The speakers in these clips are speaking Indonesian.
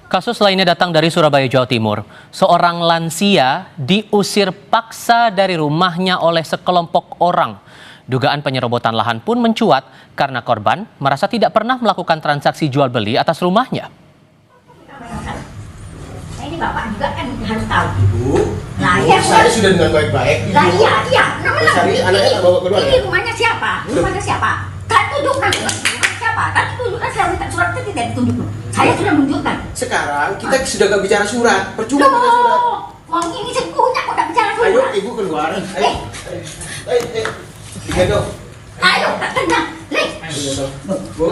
Kasus lainnya datang dari Surabaya, Jawa Timur. Seorang lansia diusir paksa dari rumahnya oleh sekelompok orang. Dugaan penyerobotan lahan pun mencuat karena korban merasa tidak pernah melakukan transaksi jual beli atas rumahnya. Ini Bapak juga kan harus tahu. Ibu, saya sudah dengan baik-baik. Lah iya. Sari, anaknya tak bawa keluar Ini ya? rumahnya siapa? Rumahnya siapa? Tak tunjukkan rumah siapa? Tak tunjukkan, saya minta surat itu tidak ditunjukkan. Saya sudah menunjukkan. Sekarang kita sudah gak bicara surat, percuma bicara surat. Wong ini sekunya kok tak bicara surat. Ayo ibu keluar. Ayo. Gendong. Ayo, tak tenang. Leh. Bu.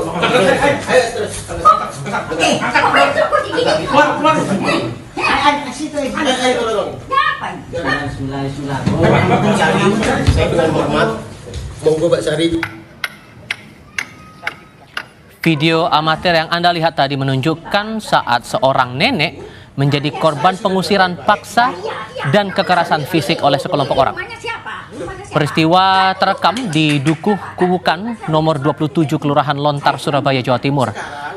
Ayo terus. Oke, kok bercukup di gini? Keluar. Situ. Ayo tolong. Apa? Saya dengan hormat monggo Mbak Sari. Video amatir yang Anda lihat tadi menunjukkan saat seorang nenek menjadi korban pengusiran paksa dan kekerasan fisik oleh sekelompok orang. Rumahnya siapa? Peristiwa terekam di Dukuh Kubukan nomor 27 Kelurahan Lontar, Surabaya, Jawa Timur.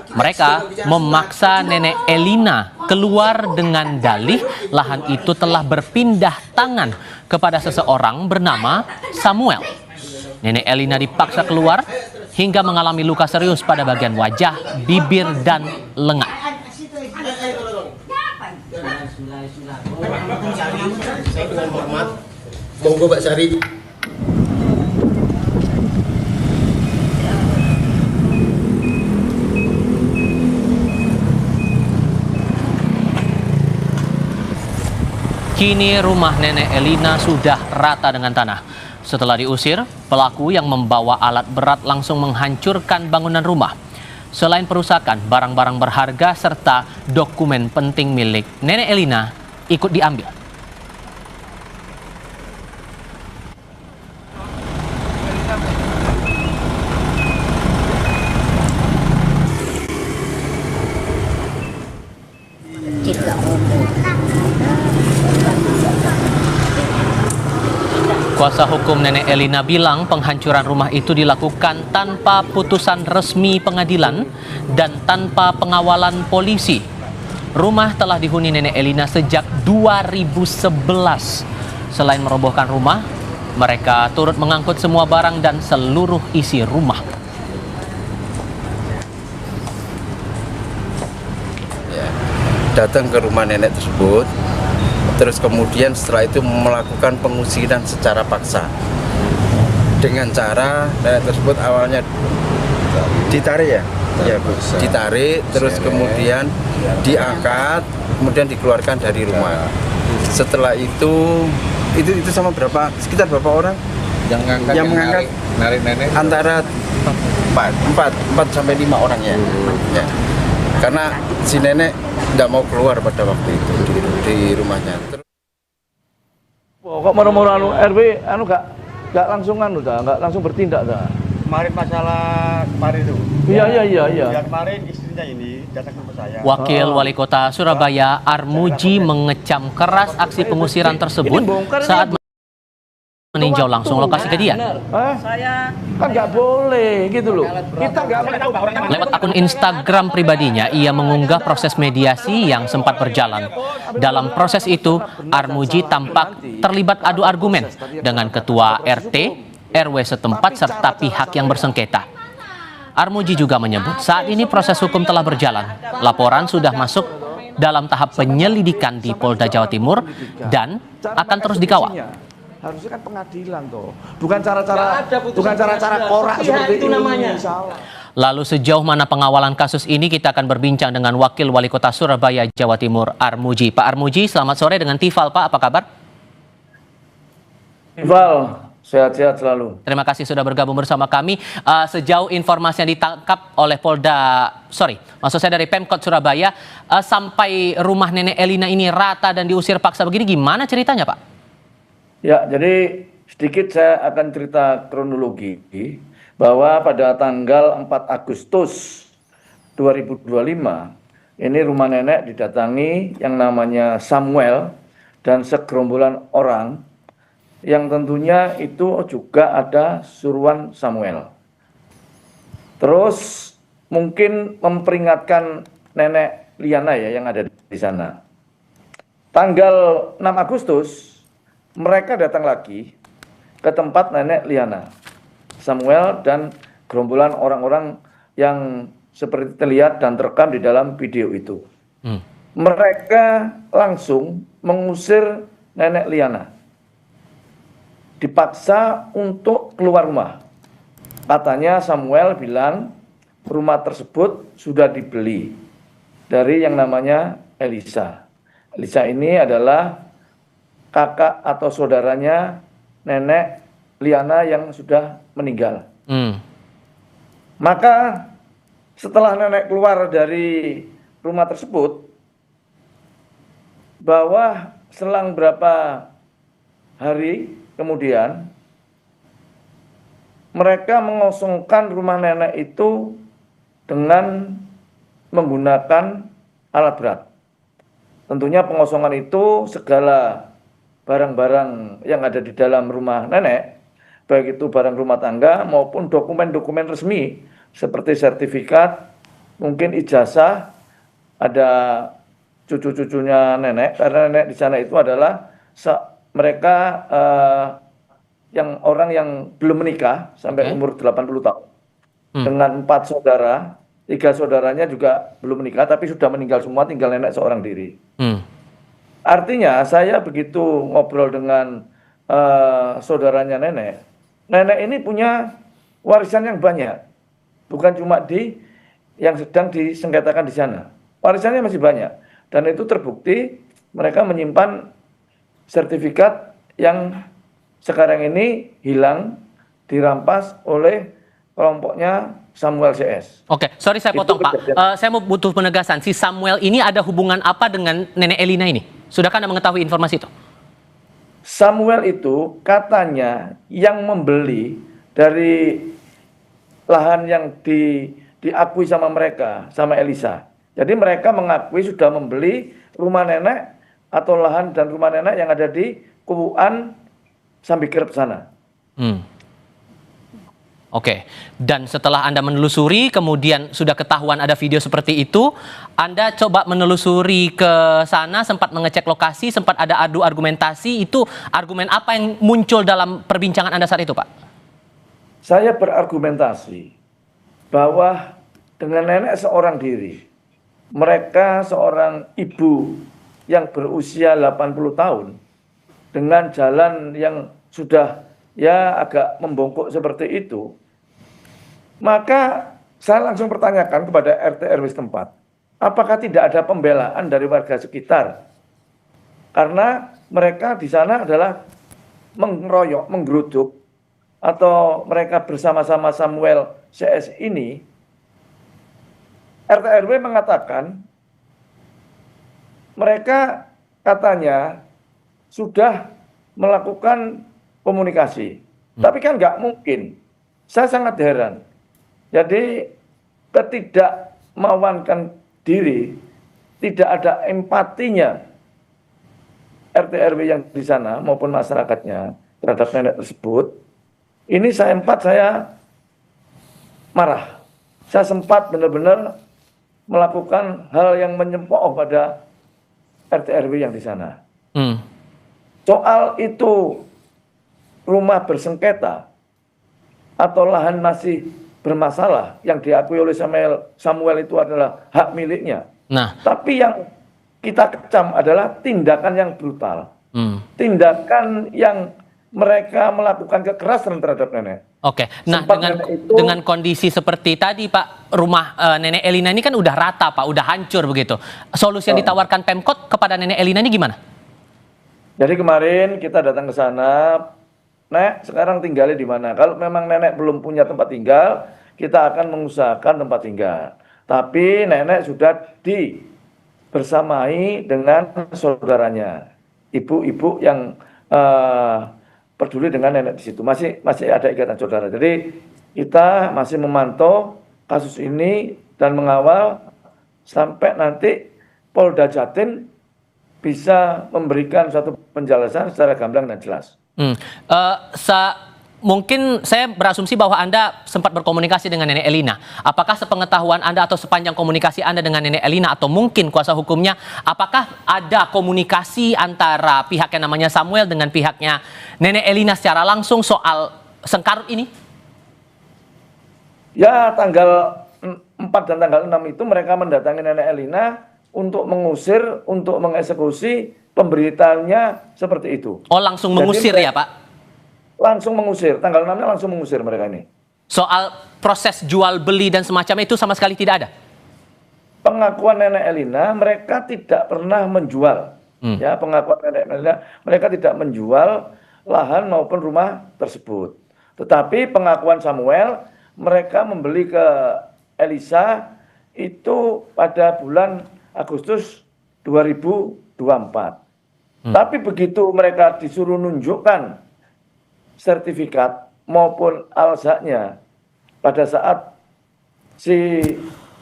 Mereka memaksa nenek Elina keluar dengan dalih lahan itu telah berpindah tangan kepada seseorang bernama Samuel. Nenek Elina dipaksa keluar hingga mengalami luka serius pada bagian wajah, bibir, dan lengan. Saya dengan hormat monggo Mbak Sari. Kini rumah nenek Elina sudah rata dengan tanah. Setelah diusir, pelaku yang membawa alat berat langsung menghancurkan bangunan rumah. Selain perusakan, barang-barang berharga serta dokumen penting milik nenek Elina ikut diambil. Kuasa hukum nenek Elina bilang penghancuran rumah itu dilakukan tanpa putusan resmi pengadilan dan tanpa pengawalan polisi. Rumah telah dihuni nenek Elina sejak 2011. Selain merobohkan rumah, mereka turut mengangkut semua barang dan seluruh isi rumah. Datang ke rumah nenek tersebut, terus kemudian setelah itu melakukan pengusiran secara paksa dengan cara nenek tersebut awalnya ditarik ditarik, terus kemudian diangkat, kemudian dikeluarkan dari rumah. Setelah itu sama sekitar berapa orang yang mengangkat narik nenek antara 4 sampai 5 orang ya. Karena si nenek tidak mau keluar pada waktu itu di rumahnya. Kok moro-moro RW gak langsung gak langsung bertindak dah. kemarin masalah kemarin itu. Iya. Ya kemarin istrinya ini datang ke rumah saya. Wakil Wali Kota Surabaya Armuji mengecam keras aksi pengusiran tersebut saat meninjau langsung lokasi kejadian. Saya kan nggak boleh gitu loh. Kita nggak boleh. Lewat akun Instagram pribadinya, ia mengunggah proses mediasi yang sempat berjalan. Dalam proses itu, Armuji tampak terlibat adu argumen dengan ketua RT, RW setempat serta pihak yang bersengketa. Armuji juga menyebut saat ini proses hukum telah berjalan. Laporan sudah masuk dalam tahap penyelidikan di Polda Jawa Timur dan akan terus dikawal. Harusnya kan pengadilan toh, bukan cara-cara korak seperti itu namanya. Lalu sejauh mana pengawalan kasus ini, kita akan berbincang dengan Wakil Wali Kota Surabaya, Jawa Timur, Armuji. Pak Armuji, selamat sore dengan Tifal, Pak. Apa kabar? Tifal, sehat-sehat selalu. Terima kasih sudah bergabung bersama kami. Sejauh informasi yang ditangkap oleh dari Pemkot Surabaya, sampai rumah nenek Elina ini rata dan diusir paksa begini, gimana ceritanya, Pak? Ya, jadi sedikit saya akan cerita kronologi bahwa pada tanggal 4 Agustus 2025 ini rumah nenek didatangi yang namanya Samuel dan segerombolan orang yang tentunya itu juga ada suruhan Samuel. Terus mungkin memperingatkan nenek Liana ya yang ada di sana. Tanggal 6 Agustus mereka datang lagi ke tempat nenek Liana, Samuel dan gerombolan orang-orang yang seperti terlihat dan terekam di dalam video itu. Mereka langsung mengusir nenek Liana. Dipaksa untuk keluar rumah. Katanya Samuel bilang rumah tersebut sudah dibeli dari yang namanya Elisa. Elisa ini adalah kakak atau saudaranya nenek Liana yang sudah meninggal. Maka setelah nenek keluar dari rumah tersebut, bahwa selang berapa hari kemudian mereka mengosongkan rumah nenek itu dengan menggunakan alat berat. Tentunya pengosongan itu segala barang-barang yang ada di dalam rumah nenek, baik itu barang rumah tangga maupun dokumen-dokumen resmi seperti sertifikat, mungkin ijazah, ada cucu-cucunya nenek, karena nenek di sana itu adalah mereka yang orang yang belum menikah sampai umur 80 tahun. Dengan 4 saudara, 3 saudaranya juga belum menikah tapi sudah meninggal semua, tinggal nenek seorang diri. Artinya saya begitu ngobrol dengan saudaranya nenek, nenek ini punya warisan yang banyak, bukan cuma yang sedang disengketakan di sana. Warisannya masih banyak. Dan itu terbukti mereka menyimpan sertifikat yang sekarang ini hilang, dirampas oleh kelompoknya Samuel CS. Oke, sorry saya potong Pak. Saya mau butuh penegasan. Si Samuel ini ada hubungan apa dengan nenek Elina ini? Sudahkah Anda mengetahui informasi itu? Samuel itu katanya yang membeli dari lahan yang diakui sama mereka, sama Elisa. Jadi mereka mengakui sudah membeli rumah nenek atau lahan dan rumah nenek yang ada di Kubuan Sambikirep sana. Oke, dan setelah Anda menelusuri, kemudian sudah ketahuan ada video seperti itu, Anda coba menelusuri ke sana, sempat mengecek lokasi, sempat ada adu argumentasi, itu argumen apa yang muncul dalam perbincangan Anda saat itu, Pak? Saya berargumentasi bahwa dengan nenek seorang diri, mereka seorang ibu yang berusia 80 tahun dengan jalan yang sudah ya agak membongkok seperti itu, maka saya langsung pertanyakan kepada RT RW setempat, apakah tidak ada pembelaan dari warga sekitar? Karena mereka di sana adalah mengeroyok, menggeruduk, atau mereka bersama-sama Samuel CS ini. RT RW mengatakan mereka katanya sudah melakukan komunikasi. Tapi kan nggak mungkin. Saya sangat heran. Jadi ketidakmauan diri, tidak ada empatinya RT RW yang di sana maupun masyarakatnya terhadap nenek tersebut. Ini saya marah. Saya sempat benar-benar melakukan hal yang menyempok pada RT RW yang di sana. Soal itu rumah bersengketa atau lahan masih bermasalah yang diakui oleh Samuel itu adalah hak miliknya. Nah, tapi yang kita kecam adalah tindakan yang brutal. Tindakan yang mereka melakukan kekerasan terhadap nenek. Oke, nah dengan kondisi seperti tadi Pak, rumah nenek Elina ini kan udah rata Pak, udah hancur begitu. Solusi yang ditawarkan Pemkot kepada nenek Elina ini gimana? Jadi kemarin kita datang ke sana, Nek sekarang tinggalnya di mana? Kalau memang nenek belum punya tempat tinggal, kita akan mengusahakan tempat tinggal. Tapi nenek sudah bersamai dengan saudaranya, ibu-ibu yang peduli dengan nenek di situ, masih ada ikatan saudara. Jadi kita masih memantau kasus ini dan mengawal sampai nanti Polda Jatim bisa memberikan suatu penjelasan secara gamblang dan jelas. mungkin saya berasumsi bahwa Anda sempat berkomunikasi dengan Nenek Elina. Apakah sepengetahuan Anda atau sepanjang komunikasi Anda dengan Nenek Elina atau mungkin kuasa hukumnya, apakah ada komunikasi antara pihak yang namanya Samuel dengan pihaknya Nenek Elina secara langsung soal sengkarut ini? Ya, tanggal 4 dan tanggal 6 itu mereka mendatangi Nenek Elina untuk mengusir, untuk mengeksekusi, pemberitaannya seperti itu. Oh, langsung Jadi mengusir ya, Pak? Langsung mengusir, tanggal 6-nya langsung mengusir mereka ini. Soal proses jual beli dan semacam itu sama sekali tidak ada? Pengakuan Nenek Elina, mereka tidak pernah menjual. Ya, pengakuan Nenek Elina, mereka tidak menjual lahan maupun rumah tersebut. Tetapi pengakuan Samuel, mereka membeli ke Elisa itu pada bulan Agustus 2024. Tapi begitu mereka disuruh nunjukkan sertifikat maupun alzaknya pada saat si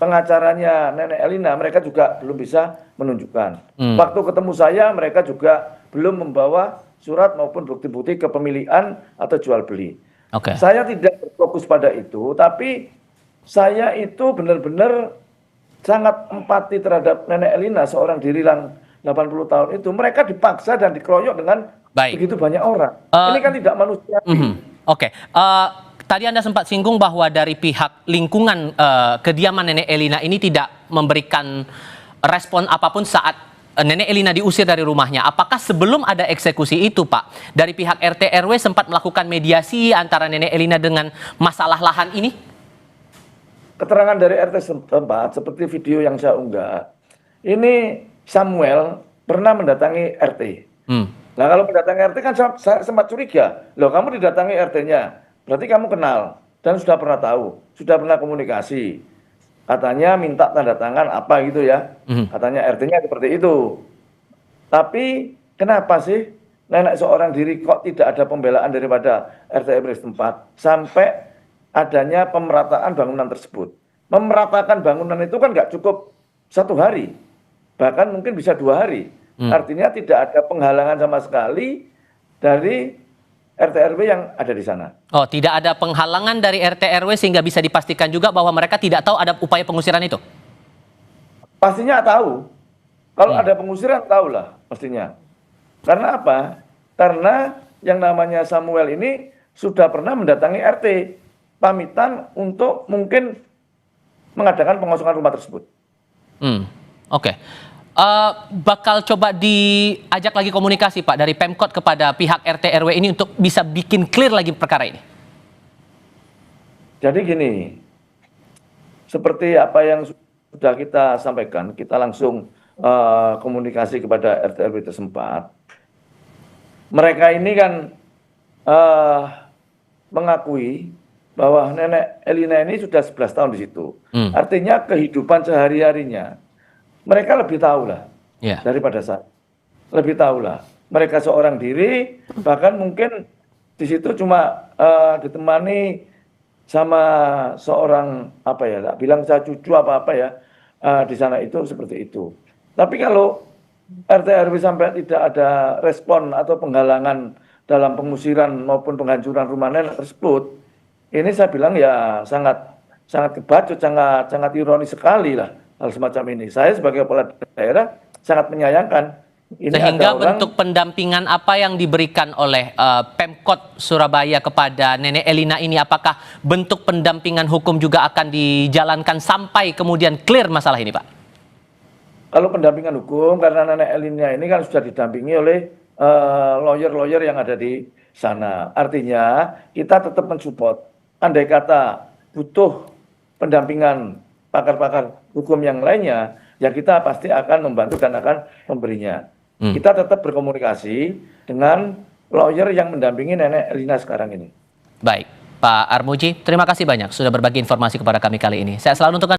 pengacaranya Nenek Elina, mereka juga belum bisa menunjukkan. Waktu ketemu saya, mereka juga belum membawa surat maupun bukti-bukti kepemilikan atau jual beli. Oke. Saya tidak berfokus pada itu, tapi saya itu benar-benar sangat empati terhadap Nenek Elina, seorang diri yang 80 tahun itu. Mereka dipaksa dan dikeroyok dengan begitu banyak orang. Ini kan tidak manusiawi. Oke. Tadi Anda sempat singgung bahwa dari pihak lingkungan kediaman Nenek Elina ini tidak memberikan respon apapun saat Nenek Elina diusir dari rumahnya. Apakah sebelum ada eksekusi itu, Pak, dari pihak RT RW sempat melakukan mediasi antara Nenek Elina dengan masalah lahan ini? Keterangan dari RT setempat seperti video yang saya unggah, ini Samuel pernah mendatangi RT. Nah, kalau mendatangi RT kan saya sempat curiga, loh kamu didatangi RT-nya, berarti kamu kenal dan sudah pernah tahu, sudah pernah komunikasi. Katanya minta tanda tangan apa gitu ya, katanya RT-nya seperti itu. Tapi kenapa sih nenek seorang diri kok tidak ada pembelaan daripada RT RW setempat sampai adanya pemerataan bangunan tersebut? Memeratakan bangunan itu kan nggak cukup 1 hari, bahkan mungkin bisa 2 hari. Artinya tidak ada penghalangan sama sekali dari RT RW yang ada di sana. Oh, tidak ada penghalangan dari RT RW sehingga bisa dipastikan juga bahwa mereka tidak tahu ada upaya pengusiran itu? Pastinya tahu. Kalau ada pengusiran tahulah pastinya. Karena apa? Karena yang namanya Samuel ini sudah pernah mendatangi RT, pamitan untuk mungkin mengadakan pengosongan rumah tersebut. Oke. Bakal coba diajak lagi komunikasi, Pak, dari Pemkot kepada pihak RT RW ini untuk bisa bikin clear lagi perkara ini. Jadi gini, seperti apa yang sudah kita sampaikan, kita langsung komunikasi kepada RT RW tersebut. Mereka ini kan mengakui bahwa Nenek Elina ini sudah 11 tahun di situ. Artinya kehidupan sehari-harinya mereka lebih tahu lah daripada saya. Lebih tahu lah. Mereka seorang diri, bahkan mungkin di situ cuma ditemani sama seorang apa ya, tak bilang saya cucu apa-apa ya, di sana itu seperti itu. Tapi kalau RT RW sampai tidak ada respon atau penghalangan dalam pengusiran maupun penghancuran rumah nenek tersebut, ini saya bilang ya sangat kebacut, sangat ironis sekali lah hal semacam ini. Saya sebagai kepala daerah sangat menyayangkan. Ini sehingga bentuk pendampingan apa yang diberikan oleh Pemkot Surabaya kepada Nenek Elina ini, apakah bentuk pendampingan hukum juga akan dijalankan sampai kemudian clear masalah ini, Pak? Kalau pendampingan hukum, karena Nenek Elina ini kan sudah didampingi oleh lawyer-lawyer yang ada di sana. Artinya kita tetap mensupport. Andai kata butuh pendampingan pakar-pakar hukum yang lainnya, ya kita pasti akan membantu dan akan memberinya. Kita tetap berkomunikasi dengan lawyer yang mendampingi Nenek Elina sekarang ini. Baik, Pak Armuji, terima kasih banyak sudah berbagi informasi kepada kami kali ini. Saya selalu untuk